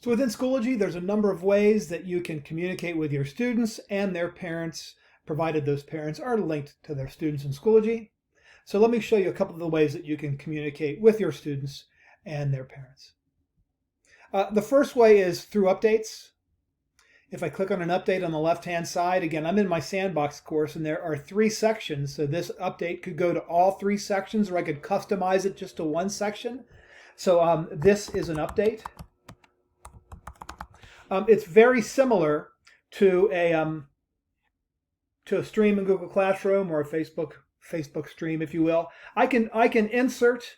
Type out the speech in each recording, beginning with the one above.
So within Schoology, there's a number of ways that you can communicate with your students and their parents, provided those parents are linked to their students in Schoology. So let me show you a couple of the ways that you can communicate with your students and their parents. The first way is through updates. If I click on an update on the left-hand side, again, I'm in my Sandbox course and there are 3 sections. So this update could go to all 3 sections, or I could customize it just to one section. So this is an update. It's very similar to a stream in Google Classroom or a Facebook stream, if you will. I can insert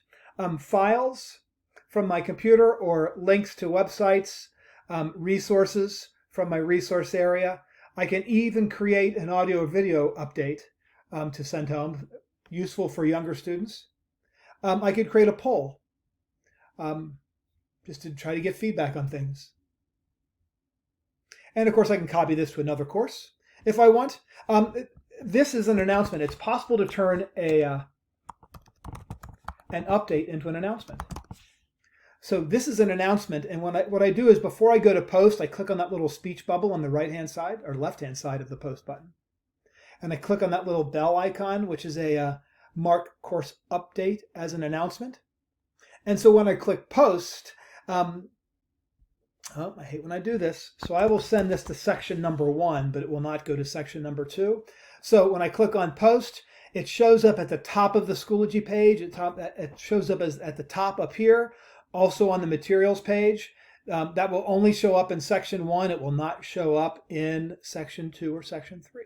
files from my computer or links to websites, resources from my resource area. I can even create an audio or video update to send home, useful for younger students. I could create a poll just to try to get feedback on things. And of course, I can copy this to another course if I want. This is an announcement. It's possible to turn an update into an announcement. So this is an announcement, and what I do is before I go to post, I click on that little speech bubble on the right-hand side or left-hand side of the post button. And I click on that little bell icon, which is a mark course update as an announcement. And so when I click post, I hate when I do this. So I will send this to section number 1, but it will not go to section number 2. So when I click on post, it shows up at the top of the Schoology page. It shows up at the top up here. Also on the materials page. That will only show up in section 1. It will not show up in section 2 or section 3.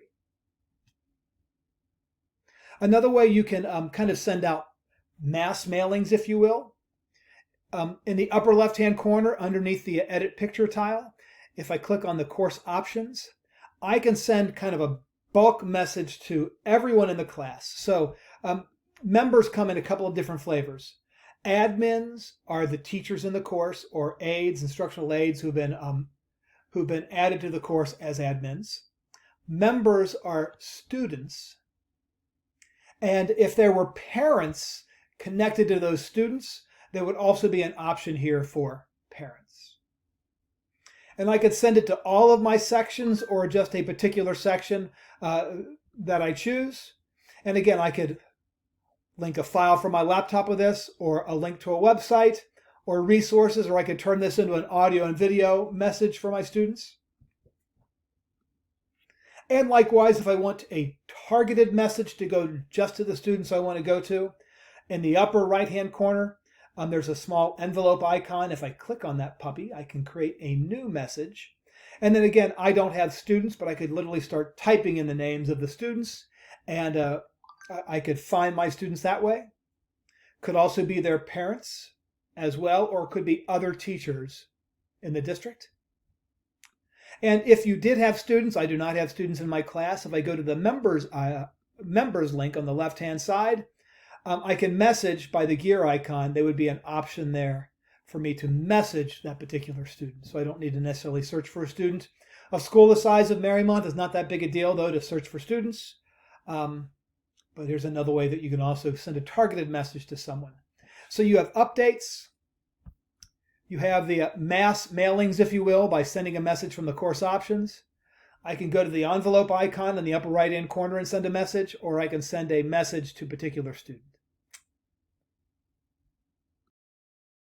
Another way you can kind of send out mass mailings, if you will. In the upper left-hand corner underneath the Edit Picture tile, if I click on the course options, I can send kind of a bulk message to everyone in the class. So members come in a couple of different flavors. Admins are the teachers in the course, or aides, instructional aides who've been added to the course as admins. Members are students. And if there were parents connected to those students, there would also be an option here for parents. And I could send it to all of my sections or just a particular section that I choose. And again, I could link a file from my laptop with this, or a link to a website, or resources, or I could turn this into an audio and video message for my students. And likewise, if I want a targeted message to go just to the students I want to go to, in the upper right-hand corner, there's a small envelope icon. If I click on that puppy, I can create a new message. And then again, I don't have students, but I could literally start typing in the names of the students, and I could find my students that way. Could also be their parents as well, or it could be other teachers in the district. And if you did have students, I do not have students in my class. If I go to the members link on the left-hand side, I can message by the gear icon. There would be an option there for me to message that particular student. So I don't need to necessarily search for a student. A school the size of Marymount is not that big a deal, though, to search for students. But here's another way that you can also send a targeted message to someone. So you have updates. You have the mass mailings, if you will, by sending a message from the course options. I can go to the envelope icon in the upper right-hand corner and send a message, or I can send a message to particular students.